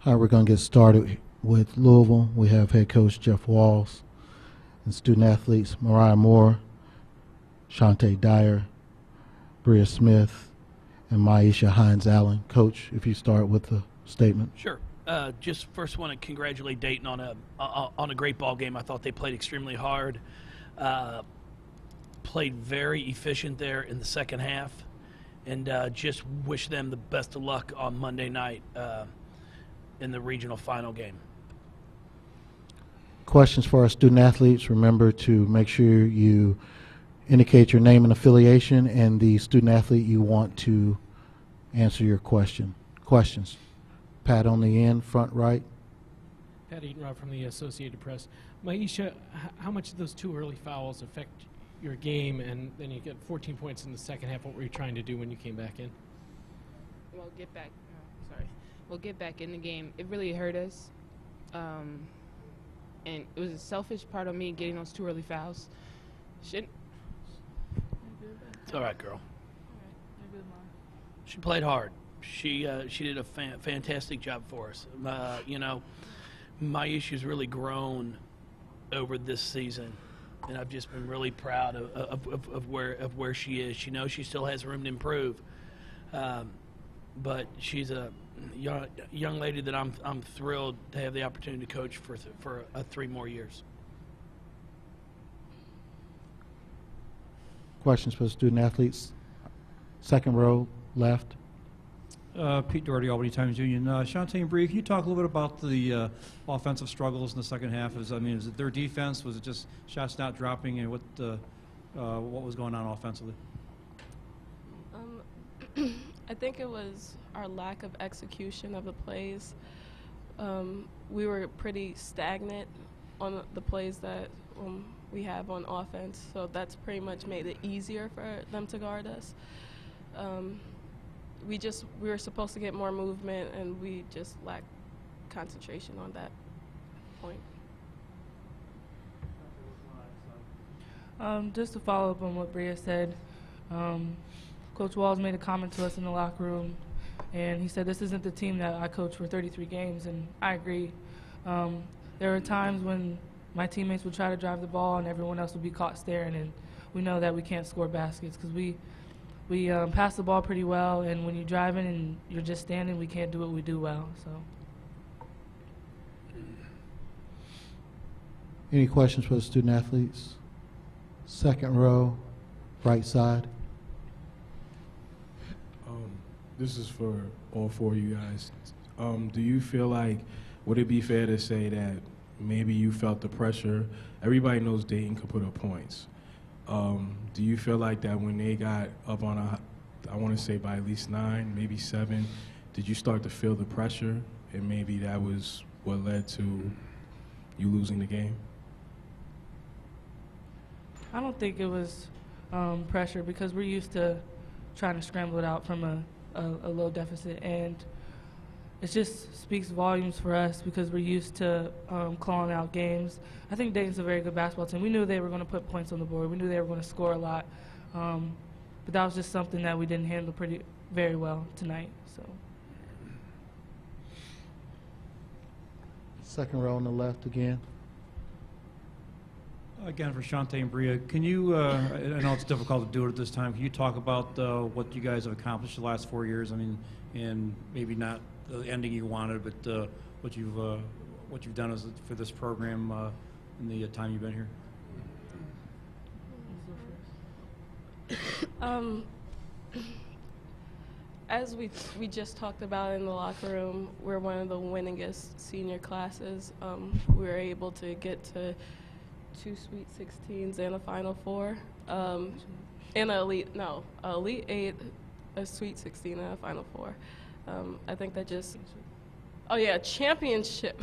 All right, we're going to get started with Louisville. We have head coach Jeff Walls and student athletes Mariah Moore, Shante Dyer, Bria Smith, and Maisha Hines-Allen. Coach, if you start with the statement. Sure. Just first want to congratulate Dayton on a great ball game. I thought they played extremely hard, played very efficient there in the second half, and just wish them the best of luck on Monday night in the regional final game. Questions for our student athletes. Remember to make sure you indicate your name and affiliation and the student athlete you want to answer your question. Questions. Pat on the end, front right. Pat Eatonrod from the Associated Press. Maisha, how much did those 2 early fouls affect your game? And then you get 14 points in the second half. What were you trying to do when you came back in? We'll get back in the game. It really hurt us. And it was a selfish part of me getting those 2 early fouls. It's all right, girl. She played hard. She did a fantastic job for us. You know, Maisha's really grown over this season, and I've just been really proud of where she is. She knows she still has room to improve, but she's a young lady that I'm thrilled to have the opportunity to coach for 3 more years. Questions for the student athletes. Second row, left. Pete Doherty, Albany Times Union. Shante and Bree, can you talk a little bit about the offensive struggles in the second half? Is it their defense? Was it just shots not dropping, and what was going on offensively? I think it was our lack of execution of the plays. We were pretty stagnant on the plays that we have on offense, so that's pretty much made it easier for them to guard us. We were supposed to get more movement, and we just lacked concentration on that point. Just to follow up on what Bria said, Coach Walls made a comment to us in the locker room, and he said this isn't the team that I coached for 33 games, and I agree. There were times when my teammates would try to drive the ball and everyone else would be caught staring, and we know that we can't score baskets because we pass the ball pretty well, and when you're driving and you're just standing, we can't do what we do well. So. Any questions for the student athletes? Second row, right side. This is for all 4 of you guys. Do you feel like, would it be fair to say that maybe you felt the pressure? Everybody knows Dayton could put up points. Do you feel like that when they got up on I want to say by at least 9, maybe 7, did you start to feel the pressure, and maybe that was what led to you losing the game? I don't think it was pressure because we're used to trying to scramble it out from a low deficit, and it just speaks volumes for us because we're used to clawing out games. I think Dayton's a very good basketball team. We knew they were going to put points on the board. We knew they were going to score a lot, but that was just something that we didn't handle very well tonight. So. Second row on the left again. Again, for Shante and Bria, can you, I know it's difficult to do it at this time, can you talk about what you guys have accomplished the last 4 years? I mean, and maybe not the ending you wanted, but what you've done for this program in the time you've been here? As we just talked about in the locker room, we're one of the winningest senior classes. We were able to get to 2 Sweet 16s and a Final Four, and an Elite 8, a Sweet 16, and a Final Four. I think that just, championship.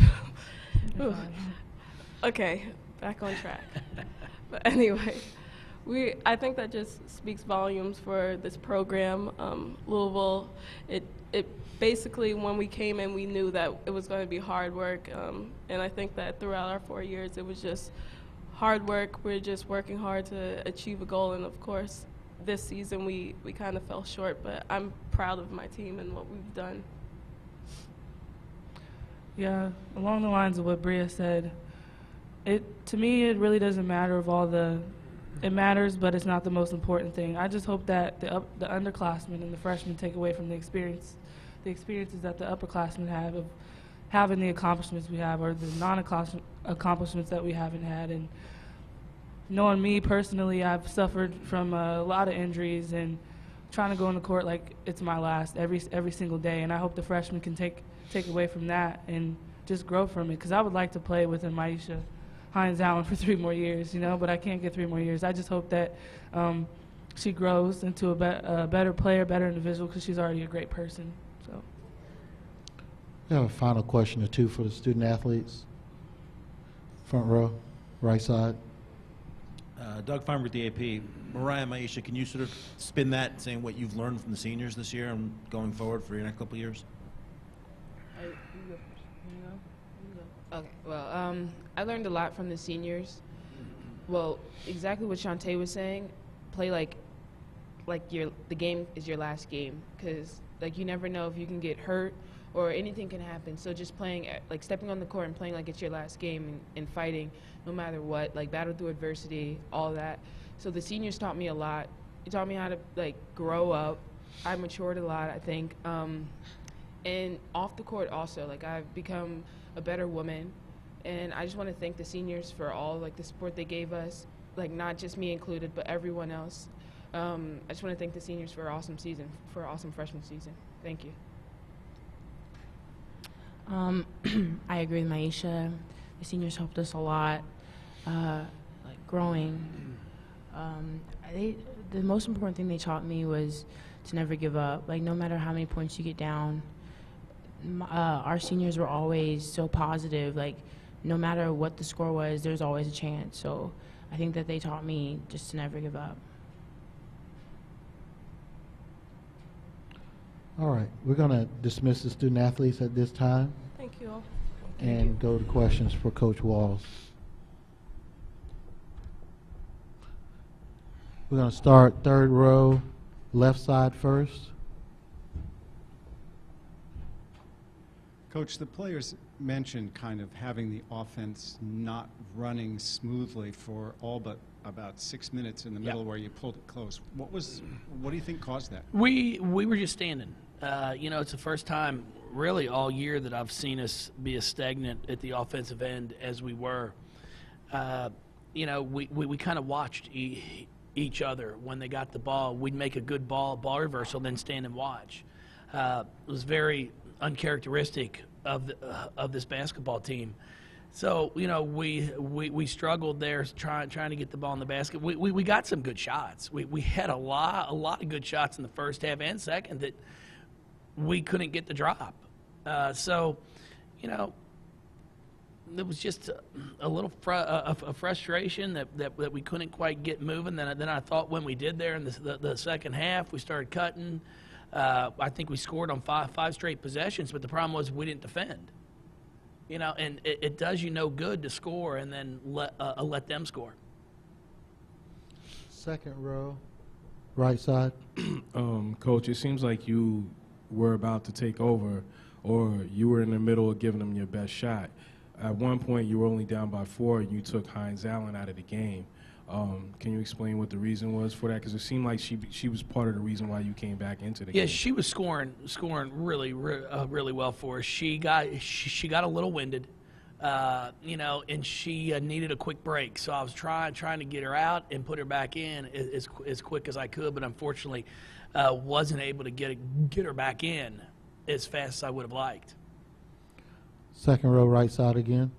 Okay, back on track. But anyway, I think that just speaks volumes for this program. Louisville, it basically, when we came in, we knew that it was going to be hard work, and I think that throughout our 4 years, it was just hard work. We're just working hard to achieve a goal, and of course, this season we kind of fell short, but I'm proud of my team and what we've done. Yeah, along the lines of what Bria said, to me it really doesn't matter if it matters, but it's not the most important thing. I just hope that the underclassmen and the freshmen take away from the experiences that the upperclassmen have of having the accomplishments we have, or the non-accomplishments that we haven't had. And knowing me personally, I've suffered from a lot of injuries and trying to go on the court like it's my last every single day. And I hope the freshmen can take away from that and just grow from it, because I would like to play with Maisha Hines Allen for 3 more years, but I can't get 3 more years. I just hope that she grows into a better player, better individual, because she's already a great person. So, We have a final question or two for the student athletes. Front row, right side. Doug Feinberg, the AP. Mariah and Maisha, can you sort of spin that, saying what you've learned from the seniors this year and going forward for your next couple of years? You go first. You go. Okay. Well, I learned a lot from the seniors. Well, exactly what Shantae was saying. Play like the game is your last game, because you never know if you can get hurt or anything can happen. So just playing, stepping on the court and playing like it's your last game and fighting no matter what, battle through adversity, all that. So the seniors taught me a lot. It taught me how to grow up. I matured a lot, I think. And off the court also, I've become a better woman. And I just want to thank the seniors for all the support they gave us, not just me included, but everyone else. I just want to thank the seniors for an awesome season, for an awesome freshman season. Thank you. I agree with Maisha. The seniors helped us a lot, growing. The most important thing they taught me was to never give up. No matter how many points you get down, our seniors were always so positive. No matter what the score was, there's always a chance. So I think that they taught me just to never give up. All right, we're going to dismiss the student athletes at this time. Thank you all. And go to questions for Coach Walls. We're going to start third row, left side first. Coach, the players mentioned kind of having the offense not running smoothly for all but about 6 minutes in the middle where you pulled it close. What do you think caused that? We were just standing. It's the first time really all year that I've seen us be as stagnant at the offensive end as we were. We kind of watched each other when they got the ball. We'd make a good ball reversal, then stand and watch. It was very uncharacteristic of this basketball team. So we struggled there trying to get the ball in the basket. We got some good shots. We had a lot of good shots in the first half and second that we couldn't get the drop. There was just a little frustration that we couldn't quite get moving. Then I thought when we did there in the second half, we started cutting. I think we scored on five straight possessions, but the problem was we didn't defend. And it does you no good to score and then let them score. Second row, right side. Coach, it seems like you were about to take over, or you were in the middle of giving them your best shot. At one point, you were only down by 4, and you took Hines Allen out of the game. Can you explain what the reason was for that? Because it seemed like she was part of the reason why you came back into the game. Yeah, she was scoring really well for us. She got a little winded, and she needed a quick break. So I was trying to get her out and put her back in as quick as I could, but unfortunately wasn't able to get her back in as fast as I would have liked. Second row, right side again.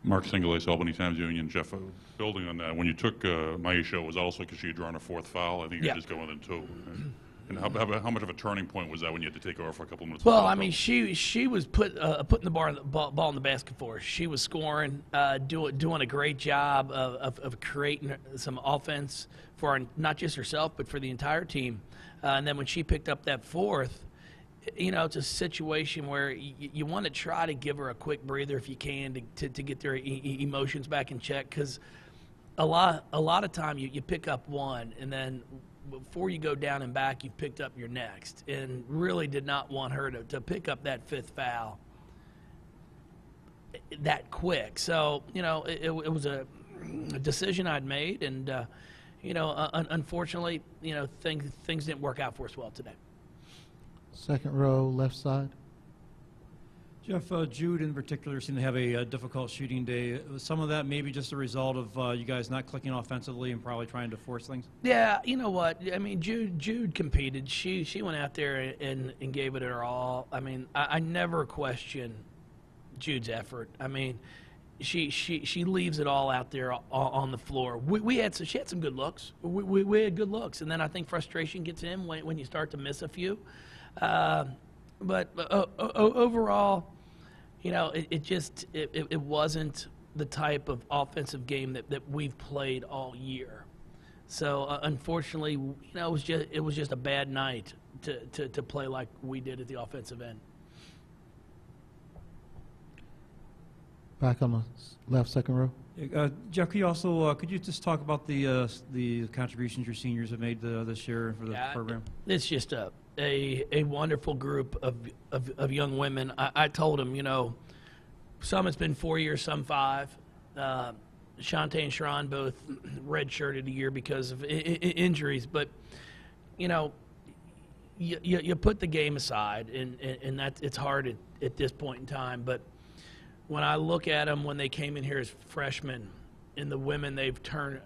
Mark Singulace, Albany Times Union. Jeff, building on that, when you took Maisha, it was also because she had drawn her 4th foul. I think you're just going in 2. And how much of a turning point was that when you had to take her off for a couple of minutes? Well, I mean, she was putting the ball in the basket for us. She was scoring, doing a great job of creating some offense for not just herself but for the entire team. And then when she picked up that 4th, it's a situation where you want to try to give her a quick breather if you can to get their emotions back in check, because a lot of time you pick up one and then before you go down and back you've picked up your next, and really did not want her to pick up that 5th foul that quick. So, it was a decision I'd made, and, unfortunately, things didn't work out for us well today. Second row, left side. Jeff, Jude in particular seemed to have a difficult shooting day. Was some of that maybe just a result of you guys not clicking offensively and probably trying to force things? Yeah, you know what? I mean, Jude competed. She went out there and gave it her all. I mean, I never question Jude's effort. I mean, she leaves it all out there on the floor. She had some good looks. We had good looks, and then I think frustration gets in when you start to miss a few. But overall, it wasn't the type of offensive game that we've played all year. So unfortunately, it was just a bad night to play like we did at the offensive end. Back on the left, second row. Jeff, could you just talk about the contributions your seniors have made this year for the program? It's just a wonderful group of young women. I told them, some it's been 4 years, some 5. Shantae and Sharon both redshirted a year because of injuries, but you put the game aside, and that it's hard at this point in time. But when I look at them when they came in here as freshmen, and the women they've turned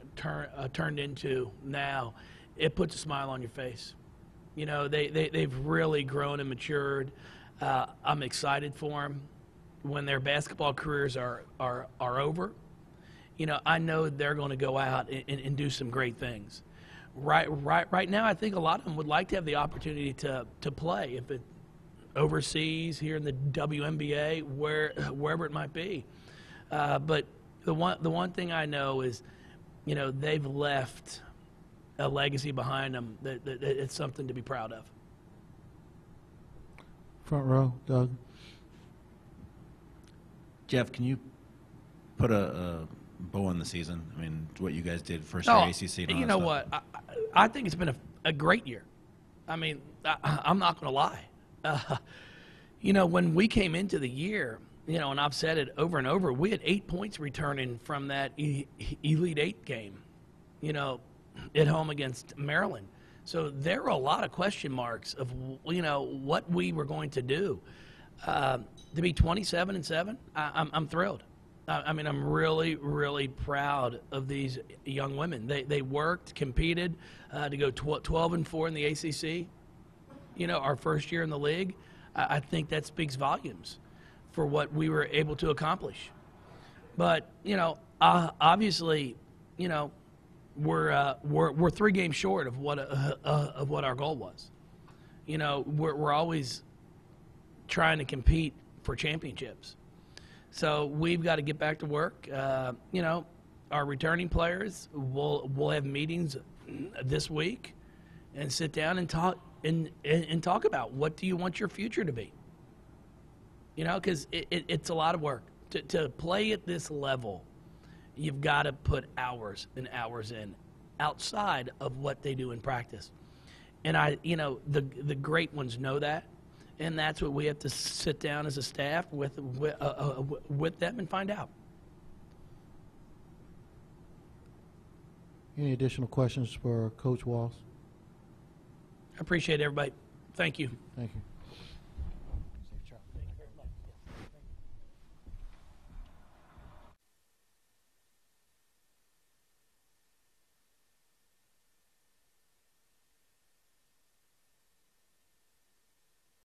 into now, it puts a smile on your face. They've really grown and matured. I'm excited for them. When their basketball careers are over, I know they're going to go out and do some great things. Right now, I think a lot of them would like to have the opportunity to play, if it overseas, here in the WNBA, wherever it might be. But the one thing I know is, they've left a legacy behind them that it's something to be proud of. Front row, Doug. Jeff, can you put a bow on the season? I mean, what you guys did first year ACC. And all you that know stuff. what? I think it's been a great year. I mean, I'm not going to lie. When we came into the year, and I've said it over and over, we had 8 points returning from that Elite Eight game, at home against Maryland. So there were a lot of question marks of, what we were going to do. To be 27-7, I'm thrilled. I mean, I'm really, really proud of these young women. They worked, competed to go 12-4 in the ACC. Our first year in the league. I think that speaks volumes for what we were able to accomplish. But obviously, we're 3 games short of what our goal was. We're always trying to compete for championships. So we've got to get back to work. Our returning players will have meetings this week and sit down and talk and talk about what do you want your future to be. Because it's a lot of work to play at this level. You've got to put hours and hours in outside of what they do in practice. And the great ones know that. And that's what we have to sit down as a staff with them and find out. Any additional questions for Coach Walls? I appreciate everybody. Thank you. Thank you.